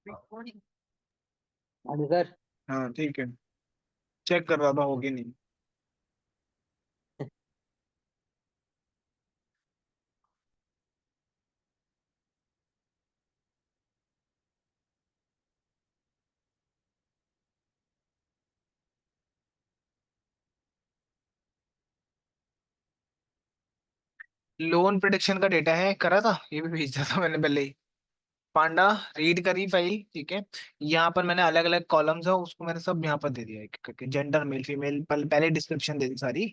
हाँ जी सर। हाँ ठीक है। चेक कर रहा था होगी नहीं। लोन प्रिडिक्शन का डेटा है, करा था, ये भी भेज दिया था मैंने पहले ही। पांडा, रीड करी फाइल, ठीक है। यहाँ पर मैंने अलग अलग कॉलम्स है, उसको मैंने सब यहाँ पर दे दिया एक करके, जेंडर मेल फीमेल, पहले डिस्क्रिप्शन दे दी सारी,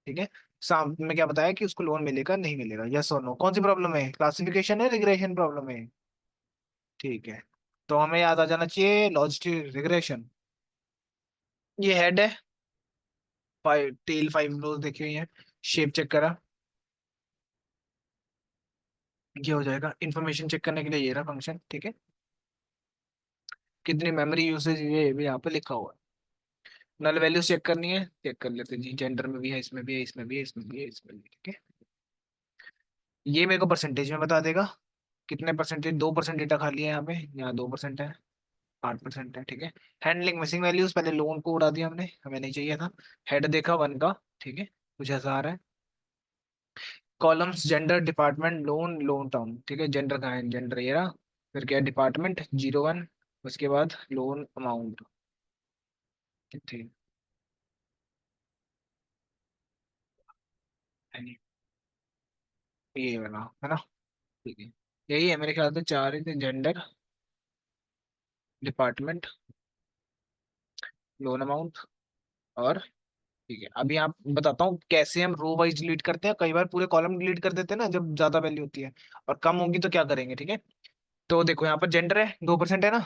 ठीक है। सामने में क्या बताया कि उसको लोन मिलेगा नहीं मिलेगा, यस और नो। कौन सी प्रॉब्लम है, क्लासिफिकेशन है रिग्रेशन प्रॉब्लम है? ठीक है। तो हमें याद आ जाना चाहिए लॉजिस्टिक रिग्रेशन। ये हेड है, फाइव टेल, फाइव रोज देखी हुई है, शेप चेक करा, ये हो जाएगा। इन्फॉर्मेशन चेक करने के लिए ये रहा फंक्शन, ठीक है। कितनी मेमोरी यूसेज ये भी यहाँ पे लिखा हुआ है। नल वैल्यूज चेक करनी है, चेक कर लेते हैं जी। जेंडर में भी है, इसमें भी है, इसमें भी है, इसमें भी है, इसमें भी है, ठीक है। ये मेरे को परसेंटेज में बता देगा कितने परसेंटेज। 2% डेटा खाली है यहाँ पे, यहाँ 2% है, 8% है, ठीक है। हैंडलिंग मिसिंग वैल्यूज, पहले लोन को उड़ा दिया हमने, हमें नहीं चाहिए था। हेड देखा 1 का, ठीक है, कुछ ऐसा आ रहा है। Columns, gender, department, loan, loan term, ठीक है। जेंडर कहाँ है, जेंडर ये रहा। फिर क्या है, डिपार्टमेंट 01, उसके बाद लोन अमाउंट कितनी, ये वाला है ना, ठीक है। यही है मेरे ख्याल से, चार ही थे, जेंडर, डिपार्टमेंट, लोन अमाउंट और, ठीक है। अभी आप बताता हूँ कैसे हम रो वाइज डिलीट करते हैं। कई बार पूरे कॉलम डिलीट कर देते हैं ना जब ज्यादा वैल्यू होती है, और कम होगी तो क्या करेंगे, ठीक है। तो देखो यहाँ पर जेंडर है, 2% है ना,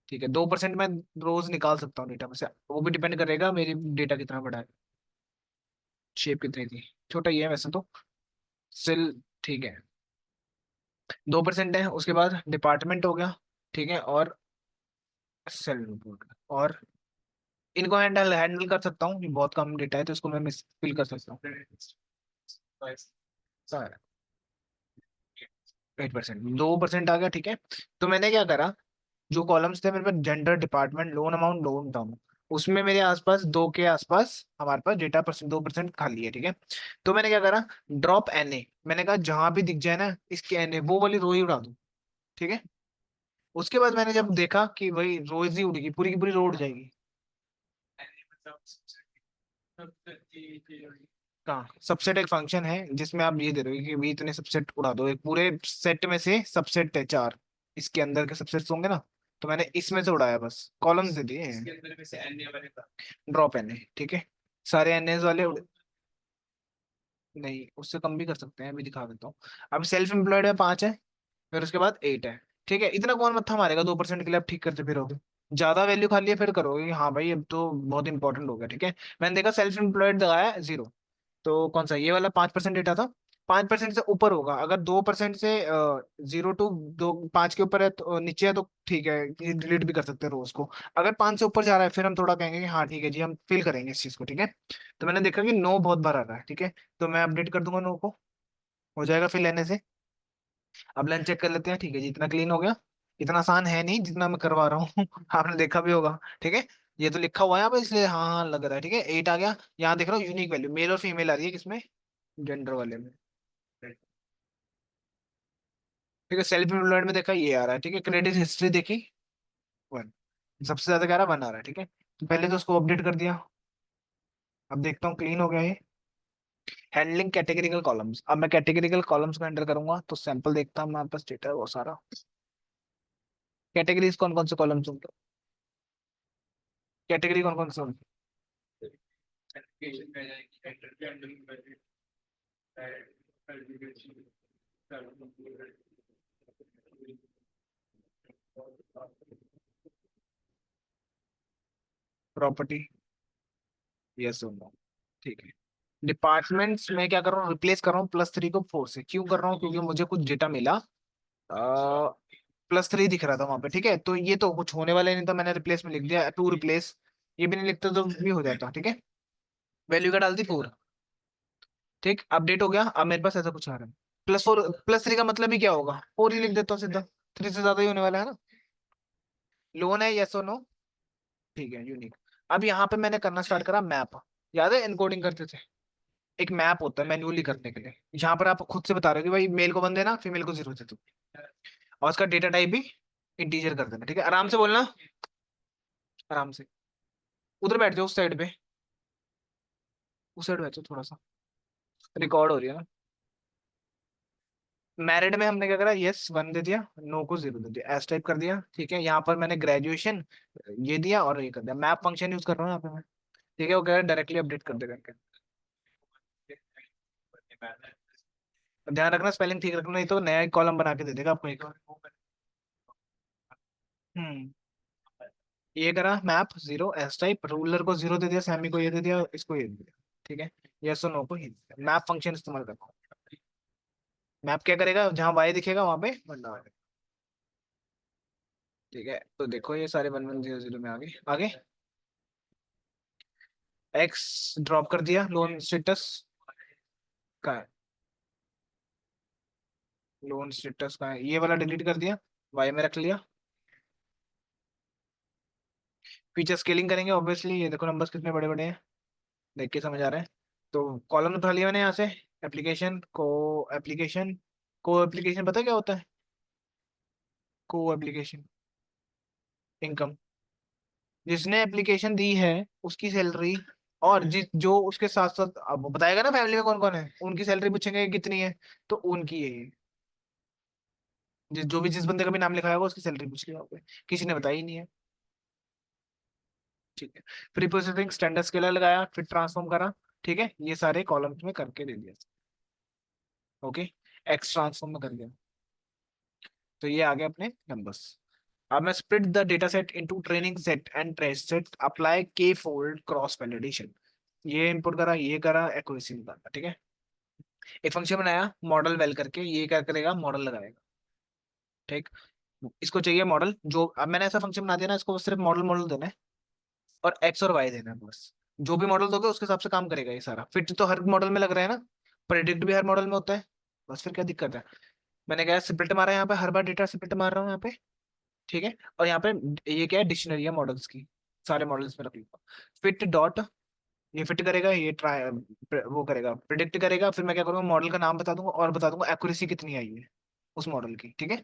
ठीक है। 2% में रोज निकाल सकता हूँ डेटा में से, वो भी डिपेंड करेगा मेरी डेटा कितना बड़ा है, शेप कितनी थी। छोटा ही है वैसे तो, स्टिल ठीक है। 2% है, उसके बाद डिपार्टमेंट हो गया, ठीक है, और सेल रिपोर्ट, और इनको हैंडल हैंडल कर सकता हूँ, ये बहुत कम डेटा है तो इसको मैं मिस फिल कर सकता हूँ। 8%, 2% आ गया, ठीक है। तो मैंने क्या करा, जो कॉलम्स थे मेरे पास, gender, department, loan amount, loan term, उसमें मेरे आसपास दो के आसपास हमारे पास डेटा 2% खाली है, ठीक है। तो मैंने क्या करा, ड्रॉप एन ए, मैंने कहा जहां भी दिख जाए ना इसके एन ए, वो वाली रो ही उड़ा दूं, ठीक है। उसके बाद मैंने जब देखा कि वही रोज ही उड़ेगी, पूरी की पूरी रो उड़ जाएगी। कहाँ, सबसेट एक फंक्शन है जिसमें आप ये दे रहे हो कि भी इतने सबसेट उड़ा दो, एक पूरे सेट में से सबसेट है चार, इसके अंदर के सबसेट्स होंगे ना, तो मैंने इसमें से उड़ाया, बस कॉलम्स दे दिए हैं। ड्रॉप एन ए, ठीक है, सारे एन एस वाले नहीं, उससे कम भी कर सकते हैं, अभी दिखा देता हूँ। अब सेल्फ एम्प्लॉयड है 5 है, फिर उसके बाद 8 है, ठीक है। इतना कौन मत्था मारेगा 2% के लिए, आप ठीक करते फिरोगे। ज्यादा वैल्यू खाली है फिर करोगे कि हाँ भाई अब तो बहुत इंपॉर्टेंट हो गया, ठीक है। मैंने देखा सेल्फ एम्प्लॉयड लगाया 0, तो कौन सा, ये वाला 5% डेटा था। 5% से ऊपर होगा, अगर 2% से 0 to 5 के ऊपर है तो नीचे है तो ठीक है, ये डिलीट भी कर सकते हैं रोज को। अगर 5 से ऊपर जा रहा है फिर हम थोड़ा कहेंगे कि हाँ ठीक है जी, हम फिल करेंगे इस चीज को, ठीक है। तो मैंने देखा कि नो बहुत भरा रहा है, ठीक है, तो मैं अपडेट कर दूंगा नो को, हो जाएगा फिल लेने से। अब लंच चेक कर लेते हैं, ठीक है जी, इतना क्लीन हो गया। इतना आसान है नहीं जितना मैं करवा रहा हूँ आपने देखा भी होगा, ठीक है। ये तो लिखा हुआ है यहाँ पे इसलिए हाँ हाँ लग रहा है, ठीक है। 8 आ गया, यहाँ देख रहा हूँ यूनिक वैल्यू मेल और फीमेल आ रही है, किसमें, जेंडर वाले में, ठीक है। सेल्फ एम्प्लॉयड में देखा ये आ रहा है, ठीक है। क्रेडिट हिस्ट्री देखी 1, सबसे ज्यादा कह रहा है 1 आ रहा है, ठीक है। तो पहले तो उसको अपडेट कर दिया, अब देखता हूँ क्लीन हो गया ये। हैंडलिंग कैटेगरिकल कॉलम्स, अब मैं कैटेगरिकल कॉलम्स को एंटर करूंगा तो सैंपल देखता हूँ, हमारे पास डेटा है वो सारा। कैटेगरीज कौन कौन से कॉलम्स होंगे, कैटेगरी कौन कौन से होंगे? प्रॉपर्टी, यस और नो, ठीक है। डिपार्टमेंट्स में क्या कर रहा हूँ, रिप्लेस कर रहा हूँ +3 को 4 से, क्यों कर रहा हूँ, क्योंकि मुझे कुछ डेटा मिला, +3 दिख रहा था वहां पे, ठीक है। तो ये तो कुछ होने वाला ही नहीं था, मैंने रिप्लेस में लिख दिया टू रिप्लेस, ये भी नहीं लिखता तो भी हो जाता, ठीक है। वैल्यू का डाल दी 4, ठीक, अपडेट हो गया। अब मेरे पास ऐसा कुछ आ रहा है +4, +3 का मतलब ही क्या होगा, 4 ही लिख देता हूँ सीधा, 3 से ज्यादा ही होने वाला है ना। लोन है, यस और नो। ठीक है, यूनिक। अब यहाँ पे मैंने करना स्टार्ट करा मैप। याद है इनकोडिंग करते थे? एक मैप होता है मैन्युअली करने के लिए, यहाँ पर आप खुद से बता रहे हो कि भाई मेल को 1 देना, फीमेल को 0 दे दो, और उसका डेटा टाइप भी इंटीजर कर देना। ठीक है, आराम से बोलना, आराम से। उधर बैठ जाओ, उस साइड पे, उस साइड बैठ जाओ थोड़ा सा, रिकॉर्ड हो रही है ना। मैरिड में हमने क्या करा, यस 1 दे दिया, नो को 0 दे दिया, एस टाइप कर दिया। ठीक है, यहाँ पर मैंने ग्रेजुएशन ये दिया और ये कर दिया, मैप फंक्शन यूज कर रहा हूँ यहाँ पे मैं। ठीक है, वो कह रहा है डायरेक्टली अपडेट कर देगा करके। ध्यान रखना स्पेलिंग ठीक रखना, नहीं तो नया एक कॉलम बना के दे देगा आपको एक। हम्म। ये करा मैप 0 एस टाइप, रूलर को 0 दे दिया, सेमी को ये दे दिया, इसको ये दे दिया। ठीक है, यस और नो को ये मैप फंक्शन इस्तेमाल करना। मैप क्या करेगा, जहां वाई दिखेगा वहां पे बंदा आएगा। ठीक है, तो देखो ये सारे 1100 में आगे आगे। एक्स ड्रॉप कर दिया, लोन स्टेटस का है, लोन स्टेटस का है, ये वाला डिलीट कर दिया, वाई में रख लिया। फीचर स्केलिंग करेंगे ऑब्वियसली, ये देखो नंबर्स कितने बड़े बड़े हैं, देख के समझ आ रहा है। तो कॉलम उठा लिया मैंने यहाँ से, एप्लीकेशन को एप्लीकेशन पता है क्या होता है? को एप्लीकेशन इनकम, जिसने एप्लीकेशन दी है उसकी सैलरी, और जिस जो उसके साथ साथ अब वो बताएगा ना फैमिली में कौन कौन है, उनकी सैलरी पूछेंगे कितनी है, तो उनकी है ये। जो भी जिस बंदे का भी नाम लिखा होगा उसकी सैलरी पूछ लिया होगा, किसी ने बताई ही नहीं है। ठीक है, प्री प्रोसेसिंग स्टैंडर्ड स्केलर लगाया, फिर ट्रांसफॉर्म करा। ठीक है, ये सारे कॉलम्स में करके दे दिया। ओके, एक्स ट्रांसफॉर्म में कर दिया। तो ये आ गए अपने नंबर्स। अब मैं split the data set into training set and test set, apply k fold cross validation. ये इनपुट करा, ये करा, एक्यूरेसी निकाला। ठीक है, एक फंक्शन बनाया मॉडल वेल करके, ये क्या करेगा, मॉडल लगाएगा। ठीक, इसको चाहिए मॉडल, जो अब मैंने ऐसा फंक्शन बना दिया ना, इसको सिर्फ मॉडल मॉडल देना है, और एक्स और वाई देना है बस। जो भी मॉडल दोगे उसके हिसाब से काम करेगा ये सारा। फिट तो हर मॉडल में लग रहा है ना, प्रेडिक्ट भी हर मॉडल में होता है, बस फिर क्या दिक्कत है। मैंने क्या स्प्लिट मारा है यहाँ पे, हर बार डेटा स्प्लिट मार रहा हूँ यहाँ पे। ठीक है, और यहाँ पे ये क्या है, डिक्शनरी है मॉडल्स की, सारे मॉडल्स में रख लूंगा। फिट डॉट, ये फिट करेगा, ये ट्राई वो करेगा, प्रिडिक्ट करेगा, फिर मैं क्या करूंगा, मॉडल का नाम बता दूंगा और बता दूंगा एक्यूरेसी कितनी आई है उस मॉडल की। ठीक है,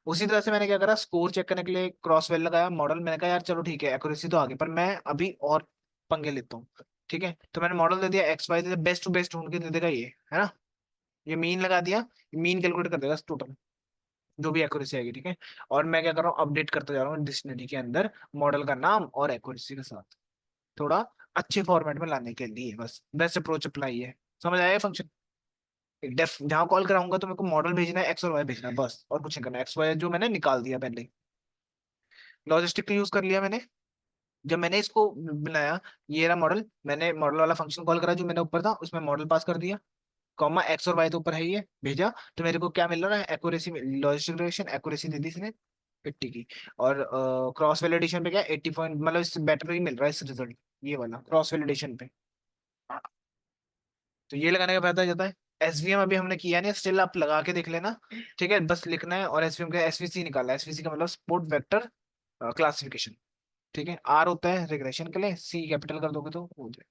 उसी तरह से मैंने क्या करा, स्कोर चेक करने के लिए क्रॉस वेल लगाया मॉडल, मैंने कहा यार चलो ठीक है एक्यूरेसी तो आगे, पर मैं अभी और पंगे लेता हूँ। ठीक है, तो मैंने मॉडल दे दिया एक्स वाई दे दिया, बेस्ट टू बेस्ट ढूंढ के दे देगा ये, है ना। ये मीन लगा दिया, मीन कैलकुलेट कर देगा टोटल, जो भी एक्यूरेसी आएगी। ठीक है, और मैं क्या कर रहा हूँ, अपडेट करते जा रहा हूँ डिक्शनरी के अंदर मॉडल का नाम और एक्यूरेसी के साथ, थोड़ा अच्छे फॉर्मेट में लाने के लिए, बस बेस्ट अप्रोच अप्लाई है। समझ आया फंक्शन? डेफ जहां कॉल कराऊंगा तो मेरे को मॉडल भेजना है, एक्स और वाई भेजना है बस, और कुछ नहीं करना। एक्स वाई जो मैंने निकाल दिया पहले, लॉजिस्टिक यूज कर लिया मैंने। जब मैंने इसको बनाया, ये रहा मॉडल, मैंने मॉडल वाला फंक्शन कॉल करा जो मैंने ऊपर था, उसमें मॉडल पास कर दिया, कॉमा एक्स और वाई तो ऊपर है ही है, भेजा। तो मेरे को क्या मिल रहा है, एक्यूरेसी, लॉजिस्टिक रिग्रेशन एक्यूरेसी दे दी इसने 80 की, और क्रॉस वैलिडेशन पे क्या 80 पॉइंट, मतलब इससे बेटर ही मिल रहा है इस रिजल्ट, ये वाला क्रॉस वैलिडेशन पे। तो ये लगाने का फायदा जाता है। एसवीएम अभी हमने किया नहीं, स्टिल आप लगा के देख लेना। ठीक है, बस लिखना है, और एसवीएम का एसवीसी निकालना है, एसवीसी का मतलब सपोर्ट वेक्टर क्लासिफिकेशन। ठीक है, आर होता है रिग्रेशन के लिए, सी कैपिटल कर दोगे तो हो जाएगा।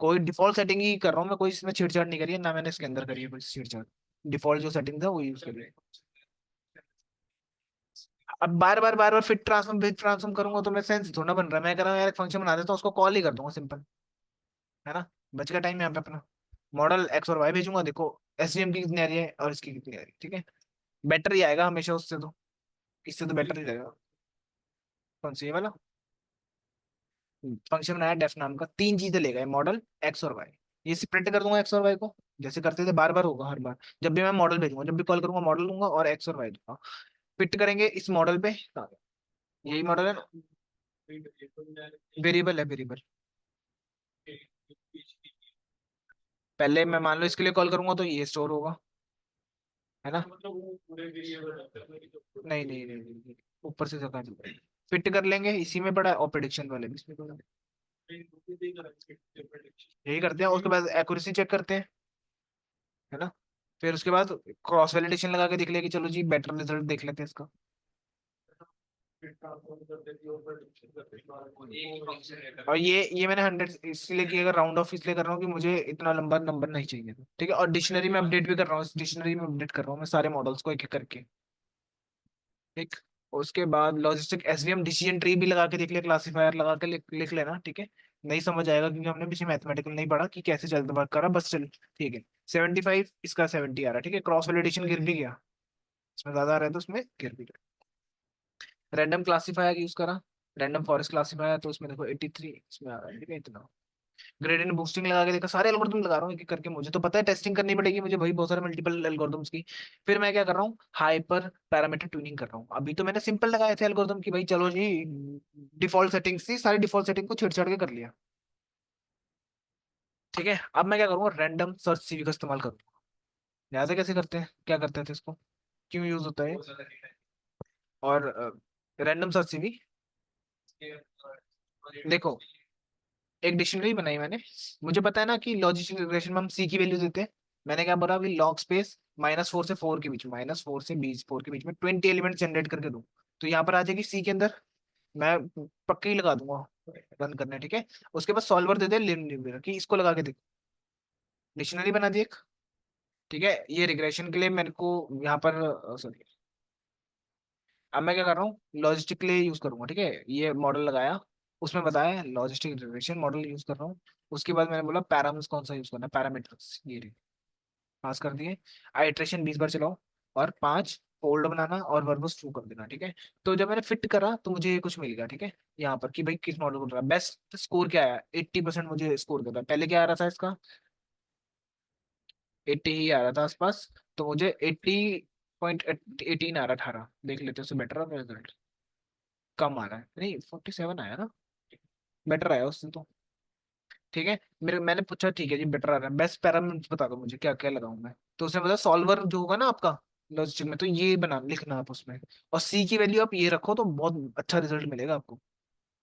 कोई डिफॉल्ट सेटिंग ही कर रहा हूँ मैं, कोई इसमें छेड़छाड़ नहीं करी है ना, मैंने इसके अंदर करी है कोई छेड़छाड़। डिफॉल्ट जो सेटिंग था वो यूज कर रहे हैं। अब बार बार फिट ट्रांसफॉर्म फिट ट्रांसफॉर्म करूंगा तो मैं सेंस थोड़ा बन रहा है, मैं कह रहा हूँ यार एक फंक्शन बना देता हूँ, उसको कॉल ही कर दूंगा सिंपल, है ना। बच का टाइम यहाँ पे अपना, मॉडल एक्स और वाई भेजूंगा, देखो एसवीएम की कितनी आ रही है और इसकी कितनी आ रही है। ठीक है, बेटर ही आएगा हमेशा उससे तो, इससे तो बेटर ही रहेगा। कौन सी, ये वाला फंक्शन बनाया डेफ नाम का, 3 चीजें ले गए, मॉडल एक्स और वाई। ये स्प्लिट कर दूंगा एक्स और वाई को, जैसे करते थे बार बार होगा हर बार, जब भी मैं मॉडल भेजूंगा, जब भी कॉल करूंगा मॉडल लूंगा और एक्स और वाई दूंगा। फिट करेंगे इस मॉडल पे, यही मॉडल है ना, वेरिएबल है वेरिएबल। पहले मैं मान लो इसके लिए कॉल करूंगा तो ये स्टोर होगा, है ना। नहीं, ऊपर से जगह फिट कर लेंगे, इसी में पड़ा है, और प्रिडिक्शन वाले भी इसमें पड़ा है। यही करते हैं, उसके बाद एक्यूरेसी चेक करते हैं, है ना। फिर उसके बाद क्रॉस वैलिडेशन लगा के देख लिया कि चलो जी बेटर रिजल्ट देख लेते हैं इसका। और ये मैंने 100 इसलिए कि अगर राउंड ऑफ इसलिए कर रहा हूँ कि मुझे इतना लंबा नंबर नहीं चाहिए था, ठीक है। और डिक्शनरी में अपडेट भी कर रहा हूँ, डिक्शनरी में अपडेट कर रहा हूँ मैं सारे मॉडल्स को एक एक करके, ठीक। उसके बाद लॉजिस्टिक एसवीएम डिसीजन ट्री भी लगा के देख लिया, क्लासीफायर लगा के लिख लेना, ठीक है। नहीं समझ आएगा क्योंकि हमने पीछे मैथमेटिकल नहीं पढ़ा कि कैसे चलता वर्क करा, बस चल, ठीक है। 75 इसका 70 आ रहा है, ठीक है। क्रॉस वैलिडेशन गिर भी गया, इसमें ज्यादा आ रहा है तो उसमें गिर भी गया। रैंडम क्लासीफायर यूज करा, रैंडम फॉरेस्ट क्लासीफायर, तो उसमें देखो 83 इसमें आ रहा है, ठीक है इतना। ग्रेडियंट बूस्टिंग लगा के देखा, सारे एल्गोरिथम लगा रहा हूँ एक एक करके, मुझे तो पता है टेस्टिंग करनी पड़ेगी मुझे भाई, बहुत सारे मल्टीपल एल्गोरिथम्स की। फिर मैं क्या कर रहा हूँ, हाइपर पैरामीटर ट्यूनिंग कर रहा हूँ। अभी तो मैंने सिंपल लगाए थे एल्गोरिथम की भाई, चलो जी, डिफॉल्ट सेटिंग्स थी, सारी डिफॉल्ट सेटिंग को छेड़छाड़ के कर लिया, ठीक है। अब मैं क्या करूँगा, रैंडम सर्च सीवी का इस्तेमाल करूँगा। याद है कैसे करते हैं, क्या करते थे इसको, क्यों यूज होता है। और रैंडम सर्च सीवी, देखो, एक डिक्शनरी बनाई मैंने। मुझे पता है ना कि लॉजिकल रिग्रेशन में हम सी की वैल्यू देते हैं। मैंने क्या बोला अभी, लॉग स्पेस -4 से 4 के बीच में, -4 से 4 के बीच में 20 एलिमेंट जनरेट करके दूं, तो यहाँ पर आ जाएगी सी के अंदर। मैं पक्के ही लगा दूंगा रन करने, ठीक है। उसके बाद सॉल्वर दे दे लिन कि इसको लगा के देख, डिक्शनरी बना दी एक, ठीक है। ये रिग्रेशन के लिए मेरे को यहाँ पर, सॉरी, अब मैं क्या कर रहा हूँ, लॉजिस्टिक के लिए यूज करूंगा, ठीक है। ये मॉडल लगाया, उसमें बताया लॉजिस्टिक रिग्रेशन मॉडल यूज कर रहा हूँ। उसके बाद मैंने बोला पैरामीटर्स कौन सा यूज करना है, पैरामीटर्स ये रही, पास कर दिए। आइट्रेशन 20 बार चलाओ, और 5 फोल्ड बनाना और वर्बस ट्रू कर देना, ठीक है। तो जब मैंने फिट करा तो मुझे ये कुछ मिल गया, ठीक है। यहाँ पर कि भाई किस मॉडल को रहा बेस्ट स्कोर क्या आया, 80% मुझे स्कोर दे रहा है। पहले क्या आ रहा था इसका, 80 ही आ रहा था आसपास, तो मुझे 80.18 आ रहा, 18 देख लेते, उससे बेटर आ रहा रिजल्ट, कम आ रहा है, नहीं 47 आया ना, बेटर आया उससे तो, ठीक है। मैंने पूछा ठीक है जी बेटर आ रहा है, बेस्ट पैरामीटर्स बता दो मुझे क्या क्या लगाऊं मैं। तो उसने बताया सॉल्वर जो होगा ना आपका लॉजिक में, तो ये बना लिखना आप उसमें, और सी की वैल्यू आप ये रखो तो बहुत अच्छा रिजल्ट मिलेगा आपको।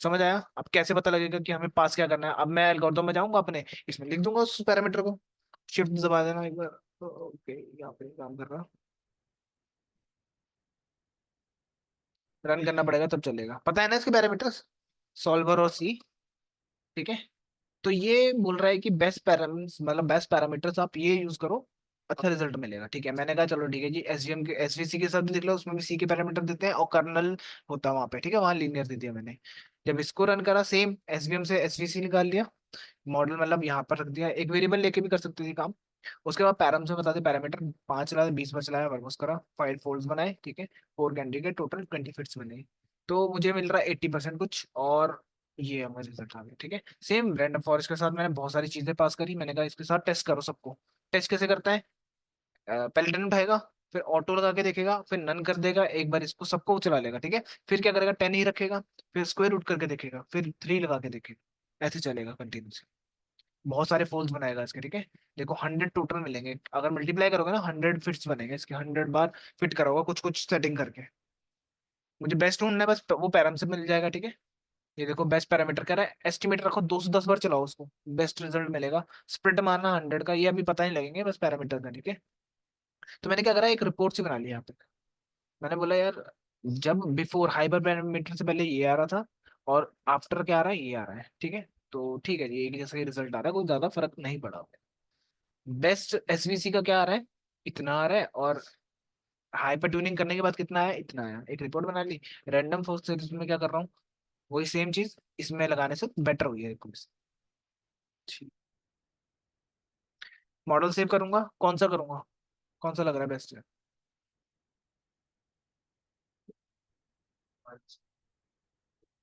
समझ आया, अब कैसे पता लगेगा कि हमें पास क्या करना है। अब मैं एल्गोरिथम में जाऊंगा अपने, इसमें लिख दूंगा उस पैरामीटर को, शिफ्ट दबा देना एक बार, ओके यहाँ पे काम कर रहा, रन करना पड़ेगा तब चलेगा, पता है ना इसके पैरामीटर्स, सॉल्वर और सी, ठीक है। तो ये बोल रहा है कि बेस्ट पैरामीटर्स, मतलब बेस्ट पैरामीटर्स आप ये यूज करो, अच्छा रिजल्ट मिलेगा, ठीक है। मैंने कहा चलो ठीक है जी, एसवीएम के एसवीसी के साथ भी देख लो, उसमें भी सी के पैरामीटर देते हैं और कर्नल होता है वहां पे, ठीक है, वहां लीनियर दे दिया मैंने। जब इसको रन करा, सेम एसवीएम से एसवीसी निकाल लिया, मॉडल मतलब यहाँ पर रख दिया, एक वेरिएबल लेके भी कर सकते थे काम। उसके बाद पैराम से बता दे पैरामीटर, 5 चलाया, 20 बार चलाया, वर्कआउट करा, 5 फोल्ड्स बनाए, ठीक है। 4 कैंडिडेट, टोटल 20 फिट्स बने, तो मुझे मिल रहा है 80% कुछ, और ये हमारे रिजल्ट आ गया, ठीक है। सेम रैंडम फॉरेस्ट के साथ मैंने बहुत सारी चीजें पास करी, मैंने कहा इसके साथ टेस्ट करो सबको। टेस्ट कैसे करता है, पहले 10 उठाएगा, फिर ऑटो लगा के देखेगा, फिर नन कर देगा, एक बार इसको सबको चला लेगा, ठीक है। फिर क्या करेगा, 10 ही रखेगा, फिर स्क्वायर रूट करके देखेगा, फिर 3 लगा के देखेगा, ऐसे चलेगा कंटिन्यूसली। बहुत सारे फोल्स बनाएगा इसके, ठीक है। देखो 100 टोटल मिलेंगे, अगर मल्टीप्लाई करोगे ना 100 फिट्स बनेंगे इसके, 100 बार फिट करोगे कुछ कुछ सेटिंग करके। मुझे बेस्ट ढूंढना है, बस वो पैराम से मिल जाएगा, ठीक है। ये देखो बेस्ट पैरामीटर कह रहा है, एस्टिमेट रखो 210 बार चलाओ उसको, बेस्ट रिजल्ट मिलेगा। स्प्लिट मारना 100 का, ये अभी पता नहीं लगेंगे, बस पैरामीटर का, ठीक है। तो मैंने क्या करा, एक रिपोर्ट सी बना ली यहाँ पे। मैंने बोला यार, जब बिफोर हाइपर पैरामीटर से पहले ये आ रहा था, और आफ्टर क्या आ रहा है, ये आ रहा है, ठीक है। तो ठीक है जी, एक जैसा ही रिजल्ट आ रहा है, कोई ज्यादा फर्क नहीं पड़ा। बेस्ट एसवीसी का क्या आ रहा है, इतना आ रहा है, और हाइपर ट्यूनिंग करने के बाद कितना है, इतना आया, एक रिपोर्ट बना ली। रैंडम फॉरेस्ट सीरीज में क्या कर रहा हूँ, वही सेम चीज इसमें लगाने से बेटर हुई है रिपोर्ट। मॉडल सेव करूंगा, कौन सा करूंगा, कौन सा लग रहा है बेस्ट है।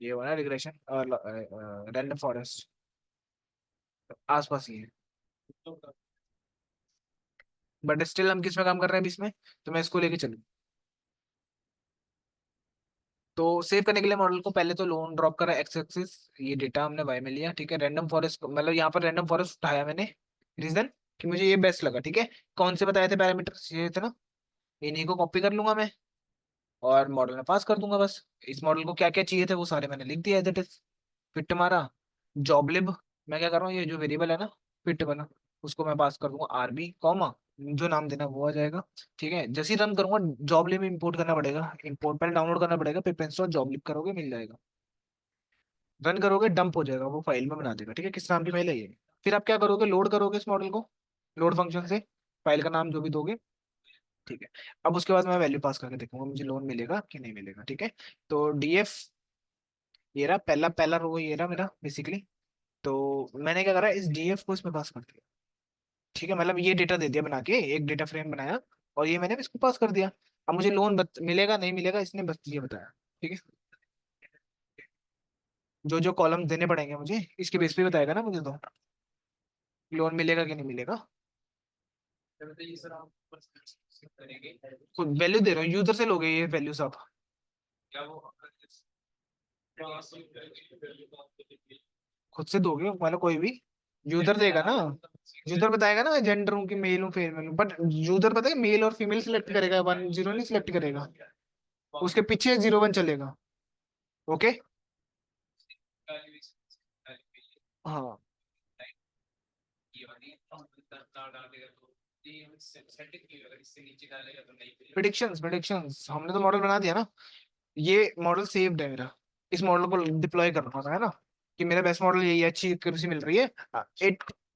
ये हुआ ना रिग्रेशन और रैंडम फॉरेस्ट, आसपास ही है, बट स्टिल हम किस में काम कर रहे हैं अभी इसमें, तो मैं इसको लेके चलूँ। तो सेव करने के लिए मॉडल को पहले तो लोन ड्रॉप करा एक्स एक्सिस, ये डेटा हमने वाई में लिया, ठीक है। रैंडम फॉरेस्ट मतलब यहाँ पर रैंडम फॉरेस्ट उठाया मैंने, रीजन कि मुझे ये बेस्ट लगा, ठीक है। कौन से बताए थे पैरामीटर्स, ये थे ना, इन्हीं को कॉपी कर लूंगा मैं, और मॉडल में पास कर दूंगा बस। इस मॉडल को क्या क्या चाहिए थे वो सारे मैंने लिख दिया एज इट इज। फिट मारा, जॉब लिब, मैं क्या कर रहा हूँ, ये जो वेरिएबल है ना फिट वाला, उसको मैं पास कर दूंगा आरबी कॉमा, जो नाम देना वो आ जाएगा। ठीक है, जैसे ही रन करूंगा जॉब लिप इंपोर्ट करना पड़ेगा, इंपोर्ट पहले डाउनलोड करना पड़ेगा, फिर इंस्टॉल जॉब लिप करोगे मिल जाएगा। रन करोगे डंप हो जाएगा, वो फाइल में बना देगा। ठीक है, किस नाम की फाइल है ये। फिर आप क्या करोगे, लोड करोगे इस मॉडल को, लोड फंक्शन से फाइल का नाम जो भी दोगे। ठीक है, अब उसके बाद मैं वैल्यू पास करके देखूंगा मुझे लोन मिलेगा कि नहीं मिलेगा। ठीक है, तो डीएफ ये रहा, पहला पहला रो ये रहा मेरा बेसिकली। तो मैंने क्या करा, इस डीएफ को इसमें पास कर दिया। ठीक है, मतलब ये डेटा दे दिया बना के, एक डेटा फ्रेम बनाया और ये मैंने इसको पास कर दिया। अब मुझे लोन मिलेगा नहीं मिलेगा इसने बस ये बताया। ठीक है, जो जो कॉलम देने पड़ेंगे मुझे इसके बेस पे बताएगा ना मुझे, तो लोन मिलेगा कि नहीं मिलेगा। खुद वैल्यू दे रहा हूँ, यूजर से लोगे ये वैल्यू सब। खुद से दोगे मतलब कोई भी यूजर देगा ना। यूजर बताएगा ना जेंडर हूँ कि मेल हूँ फीमेल हूँ, बट यूजर पता है मेल और फीमेल सिलेक्ट करेगा, 1 0 नहीं सिलेक्ट करेगा। उसके पीछे 0 1 चलेगा। ओके। हाँ, प्रिडिक्शंस प्रिडिक्शंस हमने तो मॉडल बना दिया ना। ये मॉडल सेव्ड है मेरा, इस मॉडल को डिप्लॉय करना था है ना, कि मेरा बेस्ट मॉडल यही है, अच्छी एक्यूरेसी मिल रही है।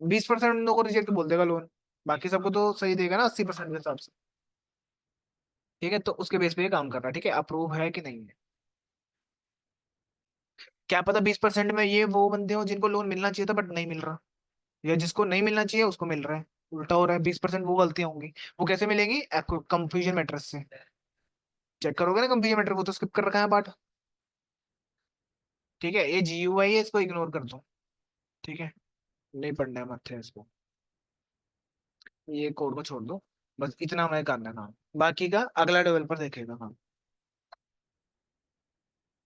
20% लोगों को रिजेक्ट बोल देगा लोन, बाकी सबको तो सही देगा ना 80% के हिसाब से। ठीक है, तो उसके बेस पे ये काम कर रहा है। ठीक है, अप्रूव है कि नहीं है। क्या पता 20% में ये वो बंदे हो जिनको लोन मिलना चाहिए था बट नहीं मिल रहा, या जिसको नहीं मिलना चाहिए उसको मिल रहा है। उल्टा हो रहा है, 20% वो गलतियां होंगी। वो कैसे मिलेंगी, कंफ्यूजन मैट्रिक्स से। चेक करोगे ना कंफ्यूजन मैट्रिक्स, वो तो स्किप कर रखा है पार्ट। ठीक है, ये जीयूआई है, इसको इग्नोर कर दो। ठीक है, नहीं पढ़ना है मत है इसको, ये कोड को छोड़ दो। बस इतना मैं करना काम, बाकी का अगला डेवलपर देखेगा काम।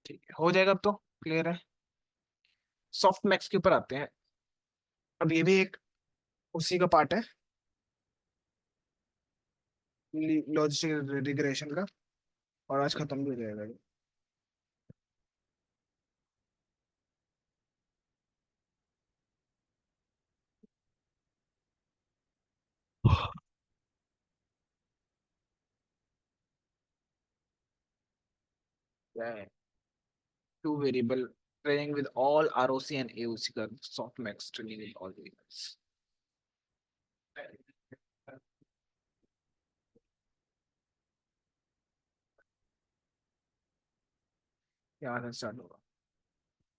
ठीक है, हो जाएगा अब तो, क्लियर है। सॉफ्ट मैक्स के ऊपर आते हैं। अब ये भी एक उसी का पार्ट है, लॉजिस्टिक रिग्रेशन का, और आज खत्म भी हो जाएगा ये। Two variable training with all ROC and AOC का soft max training with all variables. यहाँ से स्टार्ट होगा।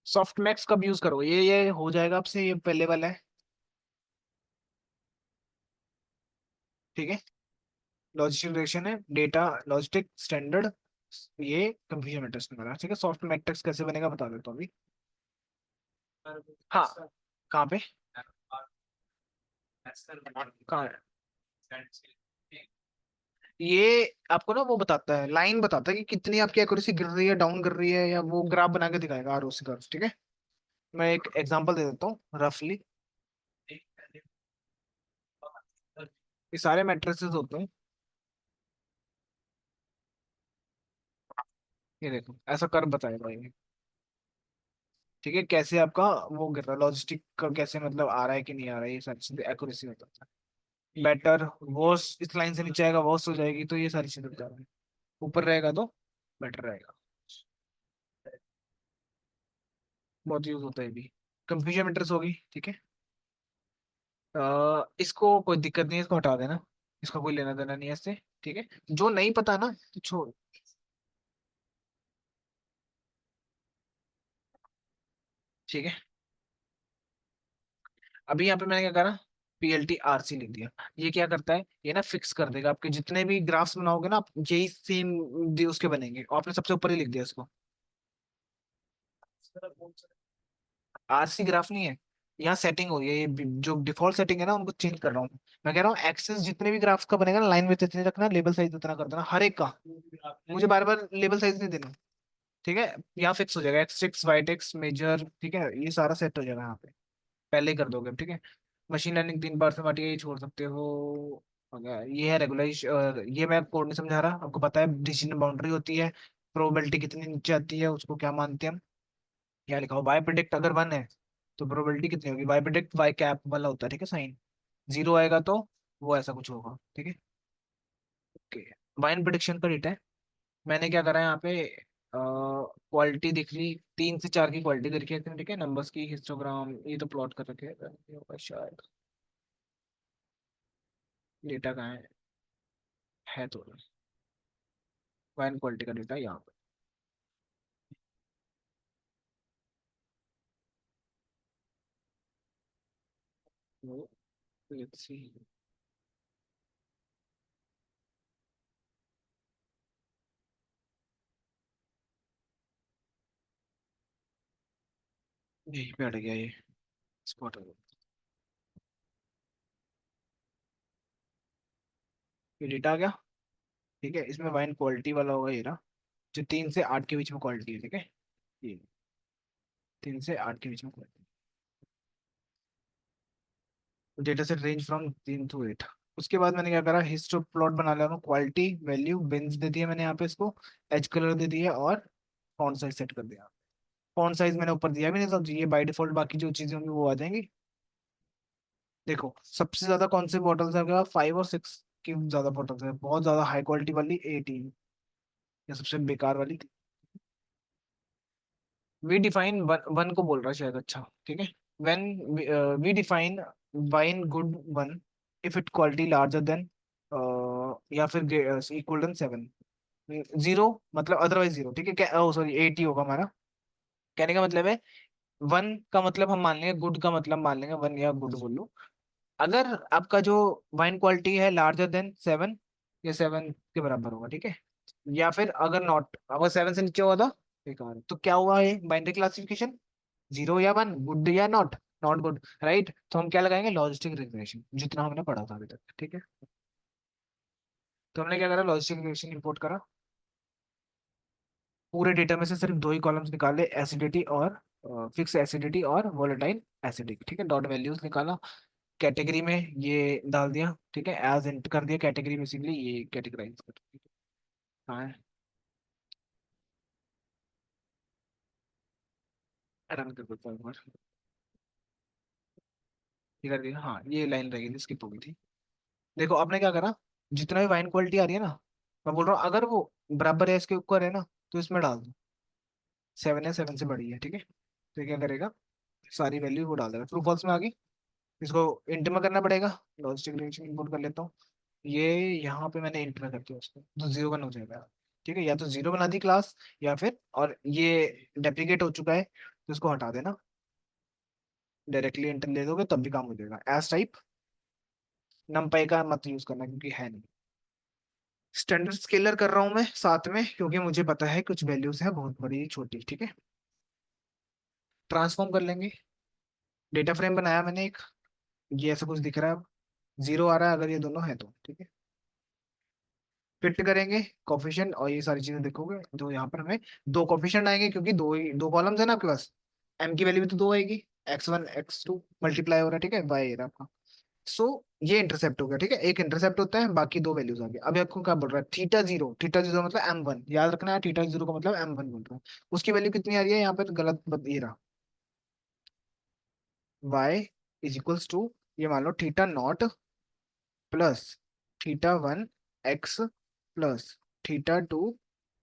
सॉफ्ट मैक्स कब यूज करो, ये हो जाएगा आपसे, ये पहले वाला है। ठीक है, लॉजिस्टिक रिग्रेशन है, डेटा लॉजिस्टिक स्टैंडर्ड, ये कंफ्यूजन मैट्रिक्स में बना। ठीक है, सॉफ्ट मैट्रिक्स कैसे बनेगा बता देता हूँ अभी। हाँ, कहाँ पे, कहाँ है? ये आपको ना वो बताता है, लाइन बताता है कि कितनी आपकी एक्यूरेसी गिर रही है डाउन कर रही है, या वो ग्राफ बना के दिखाएगा आरओसी कर्व। ठीक है, मैं एक एग्जांपल दे देता हूँ रफली। ये सारे मैट्रिसेस होते हैं, ये देखो ऐसा कर्व बताएगा ये। ठीक है, कैसे आपका वो गिर रहा है, लॉजिस्टिक का कैसे मतलब आ रहा है कि नहीं आ रहा है, ये सारी चीजें एक्यूरेसी बताता है। बेटर वर्स इस लाइन से नीचे आएगा वर्स हो जाएगी, तो ये सारी चीजें बता रहा है। ऊपर रहेगा तो बेटर रहेगा। बहुत यूज होता है ये भी। कंफ्यूजन मैट्रिक्स होगी। ठीक है, इसको कोई दिक्कत नहीं है, इसको हटा देना, इसका कोई लेना देना नहीं है इससे। ठीक है, जो नहीं पता ना तो छोड़। ठीक है, अभी यहाँ पे मैंने क्या करा, पीएलटी आरसी लिख दिया। ये क्या करता है, ये ना फिक्स कर देगा आपके जितने भी ग्राफ्स बनाओगे ना आप, यही सेम उसके बनेंगे, और आपने सबसे ऊपर ही लिख दिया इसको। आरसी ग्राफ नहीं है, यहाँ सेटिंग हो रही है, ये जो डिफॉल्ट सेटिंग है ना उनको चेंज कर रहा हूँ। मैं कह रहा हूँ एक्सेस जितने भी ग्राफ्स का बनेगा ना, लाइन में इतने रखना, लेबल साइज उतना कर देना हर एक का, मुझे बार बार लेबल साइज नहीं देना। ठीक है, यहाँ फिक्स हो जाएगा एक्स6 वाई6 मेजर। ठीक है, ये सारा सेट हो जाएगा यहाँ पे, पहले ही कर दोगे। ठीक है, मशीन लर्निंग 3 बार से ये छोड़ सकते हो। अगर ये है रेगुलर, ये मैं कोड नहीं समझा रहा, आपको पता है डिसीजन बाउंड्री होती है, प्रोबेबिलिटी कितनी नीचे आती है उसको क्या मानते हैं हम। क्या लिखा हो, बाय प्रिडिक्ट अगर 1 है तो प्रोबेबिलिटी कितनी होगी, बाय प्रिडिक्ट वाई कैप वाला होता है। ठीक है, साइन 0 आएगा तो वो ऐसा कुछ होगा, ठीक है। ओके, वाइन प्रोडिक्शन का डेटा है। मैंने क्या करा है यहाँ पे, क्वालिटी दिख ली, 3 से 4 की क्वालिटी दे रखी है, ठीक है। नंबर्स की हिस्टोग्राम ये तो प्लॉट कर रखे हैं, ये होगा शायद। डेटा कहाँ है तो वाइन क्वालिटी का डेटा यहाँ पे। वो let's see। यहीं पे अड़ गया ये, स्पॉट हो गया। ये डेटा आ गया, ठीक है। इसमें वाइन क्वालिटी वाला होगा ये रहा, जो 3 से 8 के बीच में क्वालिटी है, ठीक है। ये 3 से 8 के बीच में quality, data set range from 3 to 8। उसके बाद मैंने क्या करा, हिस्टो प्लॉट बना लिया, क्वालिटी वैल्यू बिन्स दे दिया मैंने यहाँ पे इसको, एज कलर दे दिया और फॉन्ट साइज सेट कर दिया। फॉन्ट साइज मैंने ऊपर दिया भी नहीं था, तो ये बाय डिफॉल्ट बाकी जो चीजें होंगी वो आ जाएंगी। देखो सबसे ज्यादा कौन से बॉटल्स है, आपके 5 और 6 की ज्यादा बॉटल्स है, बहुत ज्यादा हाई क्वालिटी वाली 18, या सबसे बेकार वाली। वी डिफाइन वन को बोल रहा है शायद, अच्छा ठीक है। When we define wine good one if it quality larger than या फिर इक्वल देन 7, जीरो मतलब अदरवाइज जीरो, ठीक है। ओ सॉरी 8 ही होगा हमारा। कहने का मतलब है, वन का मतलब हम मान लेंगे, गुड का मतलब मान लेंगे वन, या गुड बोल लो। अगर आपका जो वाइन क्वालिटी है लार्जर देन 7, या 7 के बराबर होगा, ठीक है। या फिर अगर नॉट, अगर 7 से नीचे होगा तो बेकार है। तो क्या हुआ है बाइनरी क्लासिफिकेशन, 0 या 1, गुड या नॉट, नॉट गुड, राइट। तो हम क्या लगाएंगे, लॉजिस्टिक रिग्रेशन, जितना हमने पढ़ा था अभी तक, ठीक है। तो हमने क्या करा, लॉजिस्टिक रिग्रेशन इंपोर्ट करा, पूरे डेटा में से सिर्फ 2 ही कॉलम्स निकाले, एसिडिटी और फिक्स एसिडिटी और वोलेटाइल एसिडिक, ठीक है। डॉट वैल्यूज निकाला, कैटेगरी में ये डाल दिया, ठीक है। एज इंट कर दिया कैटेगरी, बेसिकली ये कैटेगराइज कर दिया। हाँ, रन कर देता हूँ एक बार। ये कर दिया, हाँ ये लाइन रह गई थी, स्किप हो गई थी। देखो आपने क्या करा, जितना भी वाइन क्वालिटी आ रही है ना, मैं बोल रहा हूँ अगर वो बराबर है इसके ऊपर है ना, तो इसमें डाल दो, 7 है, 7 से बड़ी है, ठीक है। तो ये क्या करेगा, सारी वैल्यू वो डाल देगा, ट्रू फॉल्स में आ गई। इसको इंट में करना पड़ेगा, लॉजिस्टिक रिलेशन इंपोर्ट कर लेता हूँ। ये यहाँ पे मैंने इंट में कर दिया उसको, तो 0 1 हो जाएगा, ठीक है। या तो 0 बना दी क्लास, या फिर, और ये डेप्लीकेट हो चुका है तो इसको हटा देना, डायरेक्टली इंटर ले दोगे तब भी काम हो जाएगा। एस टाइप नमपाई का मत यूज करना क्योंकि है नहीं। स्टैंडर्ड स्केलर कर रहा हूँ मैं साथ में, क्योंकि मुझे पता है कुछ वैल्यूज है बहुत बड़ी छोटी, ठीक है। ट्रांसफॉर्म कर लेंगे, डेटा फ्रेम बनाया मैंने एक, ये ऐसा कुछ दिख रहा है अब, 0 आ रहा है अगर ये दोनों है तो, ठीक है। फिट करेंगे कोफिशिएंट और ये सारी चीजें देखोगे, तो यहाँ पर हमें 2 कोफिशिएंट आएंगे, क्योंकि दो कॉलम्स है ना आपके पास। एम की वैल्यू भी तो 2 आएगी, x1 x2 मल्टीप्लाई हो रहा है, ठीक है, बाय ये रहा आपका। सो ये इंटरसेप्ट हो गया, ठीक है। एक इंटरसेप्ट होता है, बाकी 2 वैल्यूज आ गई। अभी आपको क्या बोल रहा है, थीटा 0, थीटा 0 मतलब M1, याद रखना है, थीटा 0 का मतलब M1 बोल रहा है। उसकी वैल्यू कितनी आ रही है यहाँ पर, ये रहा, y इज इक्वल्स टू, ये मान लो theta 0 plus theta 1 x plus theta 2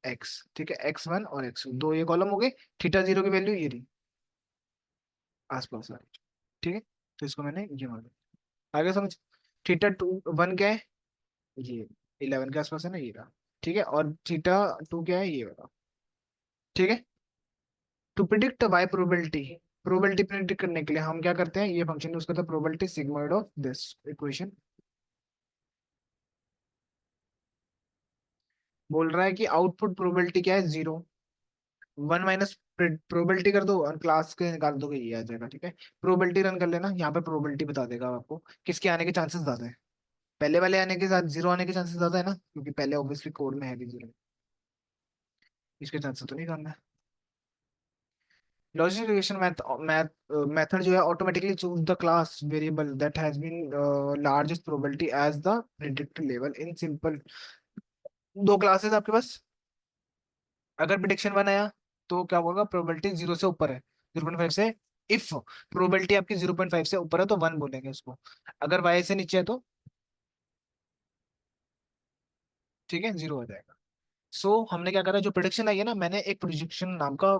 x, ठीक है। x1 और x2 दो ये कॉलम हो गए, थीटा 0 की वैल्यू ये रही, आसपास आ रही, ठीक है। तो इसको मैंने ये मान लिया, आगे समझ। थीटा 1 क्या है, ये 11 के आसपास है ना, ये रहा, ठीक है। और थीटा 2 क्या है, ये वाला, ठीक है। To predict by probability, probability predict करने के लिए हम क्या करते हैं, ये फंक्शन यूज करते हैं, probability sigmoid of this equation. बोल रहा है कि आउटपुट प्रोबेबिलिटी क्या है, 0, 1 - प्रोबेबिलिटी कर दो और क्लास के निकाल दोगे, ये आ जाएगा, ठीक है। प्रोबेबिलिटी रन कर लेना, यहाँ पे प्रोबेबिलिटी बता देगा आपको किसके आने के चांसेस ज्यादा है। पहले वाले आने के साथ 0 आने के चांसेस ज्यादा है ना, क्योंकि पहले ऑब्वियसली कोड में है भी 0, इसके चांसेस तो नहीं करना है। लॉजिक रिग्रेशन मेथड जो है, automatically choose the class variable that has been largest probability as the predict level in simple. दो क्लासेस आपके पास, अगर प्रिडिक्शन 1 आया तो क्या होगा, प्रोबेबिलिटी 0 से ऊपर है, 0.5 से। इफ प्रोबेबिलिटी आपकी 0.5 से ऊपर है तो 1 बोलेंगे उसको, अगर y से नीचे है तो ठीक है, जीरो हो जाएगा। सो हमने क्या करा, जो प्रोडिक्शन आई है ना, मैंने एक प्रोजेक्शन नाम का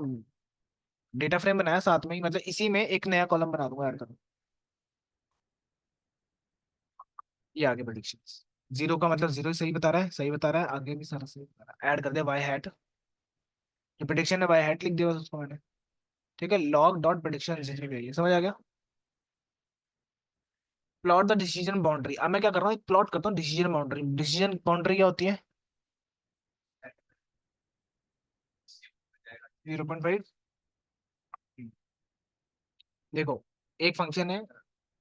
डेटा फ्रेम बनाया साथ में ही, मतलब इसी में एक नया कॉलम बना दूंगा, ऐड करूँ। ये आगे प्रोडिक्शन, जीरो का मतलब जीरो सही बता रहा है, सही बता रहा है, आगे भी सारा सही बता रहा है। ऐड कर दिया वाई हैट, जो प्रोडिक्शन है वाई हैट लिख दिया बस उसको मैंने। ठीक है, लॉग डॉट प्रोडिक्शन, समझ आ गया। प्लॉट द डिसीजन बाउंड्री, अब मैं क्या कर रहा हूँ, एक प्लॉट करता हूँ डिसीजन बाउंड्री। डिसीजन बाउंड्री क्या होती है? 0.5। देखो, एक फंक्शन है,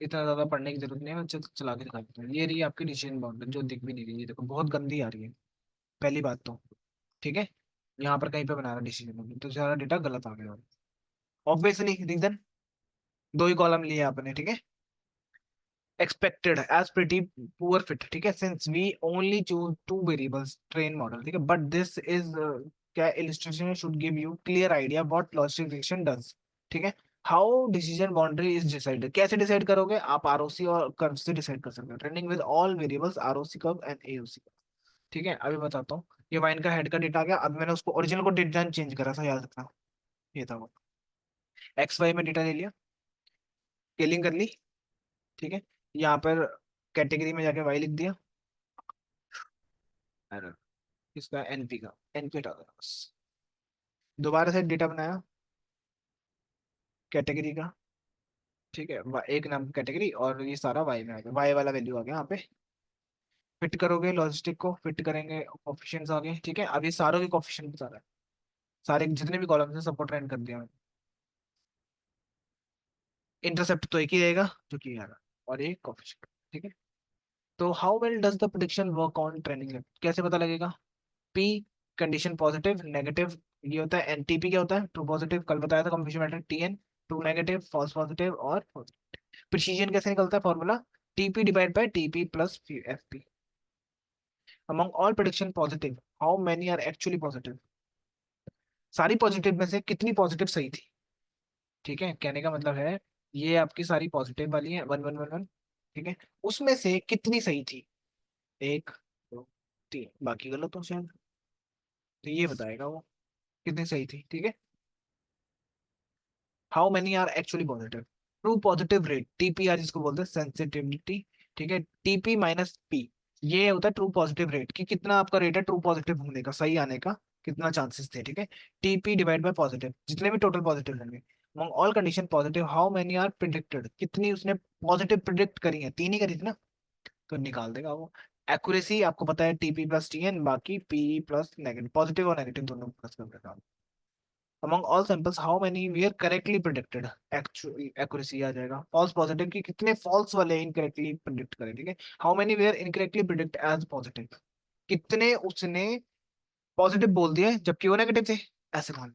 इतना ज्यादा पढ़ने की जरूरत नहीं है, मैं चला के दिखा देता हूँ। ये रही आपकी डिसीजन बाउंड्री, जो दिख भी नहीं रही है, देखो बहुत गंदी आ रही है, पहली बात तो। ठीक है, यहाँ पर कहीं पे बना रहा डिसीजन बाउंड्री तो सारा डेटा गलत आ गया। ऑब्वियसली रीजन, दो ही कॉलम लिए आपने, ठीक है। Expected as pretty poor fit, ठीक है, since we only choose two variables train model, ठीक है, बट दिस इज क्या illustration should give you clear idea what logistic regression does. ठीक है, how decision boundary is decided, कैसे decide करोगे आप? आरओसी और कर्व से डिसाइड कर सकते हो, training with all variables ROC curve and AOC. ठीक है, अभी बताता हूँ। ये वाइन का हेड का डेटा आ गया, अब मैंने उसको ओरिजिनल को डिजाइन चेंज करा था, याद रखना। ये था वो, एक्स वाई में डेटा ले लिया, स्केलिंग कर ली। ठीक है, यहाँ पर कैटेगरी में जाके वाई लिख दिया, और इसका एनपी का एनपी हटा देना बस। दोबारा से डेटा बनाया कैटेगरी का। ठीक है, एक नाम कैटेगरी, और ये सारा वाई में आ गया, वाई वाला वैल्यू आ गया यहाँ पे। फिट करोगे लॉजिस्टिक को, फिट करेंगे, कोफिशिएंट्स आ गए। ठीक है, अब ये सारों के कोफिशिएंट बता रहा है, सारे जितने भी कॉलम्स हैं सबको ट्रेन कर दिया मैंने। इंटरसेप्ट तो एक ही रहेगा, जो कि यार, और एक कोफिशिएंट। ठीक है, तो how well does the prediction work on training, कैसे पता लगेगा? पी, कंडीशन पॉजिटिव नेगेटिव, ये होता है एनटीपी, क्या होता है? ट्रू पॉजिटिव, कल बताया था confusion matrix, TN, true negative, false positive और प्रिसीजन कैसे निकलता है formula? TP divide by TP plus FP. Among all prediction positive, how many are actually positive, सारी पॉजिटिव में से कितनी पॉजिटिव सही थी? ठीक है, कहने का मतलब है, ये आपकी सारी पॉजिटिव वाली है, वन वन वन वन। ठीक है, उसमें से कितनी सही थी? एक, दो, तीन, बाकी गलत हो शायद। तो ये बताएगा वो कितनी सही थी। ठीक है, how many are actually positive, true positive rate, TPR जिसको बोलते हैं, सेंसिटिविटी। ठीक है, टीपी माइनस पी, ये होता है ट्रू पॉजिटिव रेट, कि कितना आपका रेट है ट्रू पॉजिटिव होने का, सही आने का कितना चांसेस थे। ठीक है, टीपी डिवाइड बाय पॉजिटिव, जितने भी टोटल पॉजिटिव होंगे। Among all condition positive, how many are predicted, कितनी उसने पॉजिटिव प्रिडिक्ट करी है? तीन ही करी थी ना, तो निकाल देगा वो। एक्यूरेसी आपको पता है टीपी प्लस टीएन, बाकी पी प्लस नेगेटिव, पॉजिटिव और नेगेटिव दोनों प्लस कर देगा। among all samples how many were correctly predicted, actually accuracy आ जाएगा। false positive की कितने false वाले incorrectly predict करें। ठीक है, how many were incorrectly predict as positive, कितने उसने पॉजिटिव बोल दिए जबकि वो नेगेटिव थे, ऐसे मान।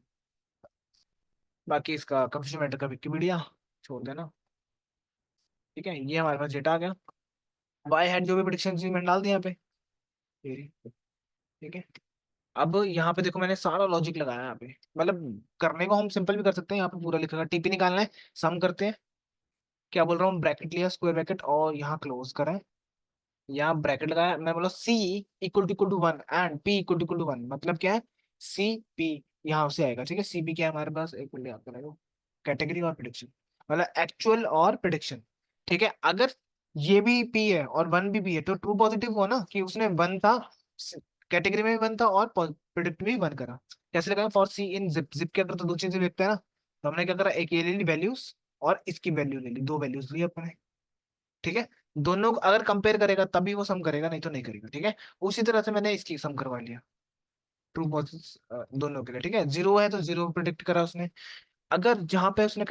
बाकी इसका कंफ्यूजन मैटर का विकिपीडिया छोड़ देना। ठीक है, ये हमारे पास डेटा आ गया, वाई हेड जो भी प्रिडिक्शन मैंने डाल दिया यहाँ पे। ठीक है, अब यहाँ पे देखो मैंने सारा लॉजिक लगाया यहाँ पे, मतलब करने को हम सिंपल भी कर सकते हैं, यहाँ पे पूरा लिखा है, टीपी निकालना है, सम करते हैं। क्या बोल रहा हूँ, ब्रैकेट लिया, स्क्वायर ब्रैकेट, और यहाँ क्लोज करें, यहाँ ब्रैकेट लगाया, मैं बोला C equal to one and P equal to one, मतलब क्या है? सी पी यहाँ से आएगा। ठीक है, सी पी क्या है हमारे पास, एक मिनट याद करेगा, कैटेगरी और प्रिडिक्शन, मतलब एक्चुअल और प्रिडिक्शन। ठीक है, अगर ये भी पी है और वन भी पी है, तो ट्रू पॉजिटिव हुआ ना, कि उसने वन था, कैटेगरी में भी वन था और प्रिडिक्ट भी वन करा। कैसे लगाया? For c in zip, zip के अंदर तो दो चीजें लिखते हैं ना, तो हमने क्या करा, एक ये ले ली वैल्यूज, और इसकी वैल्यू ले ली, दो वैल्यूज ली अपने। ठीक है, दोनों को अगर कंपेयर करेगा तभी वो सम करेगा, नहीं तो नहीं करेगा। ठीक है, उसी तरह से मैंने इसकी सम करवा लिया, ट्रू पॉजिटिव दोनों के लिए। ठीक है, जीरो है तो जीरो प्रिडिक्ट करा उसने, अगर जहां पे उसने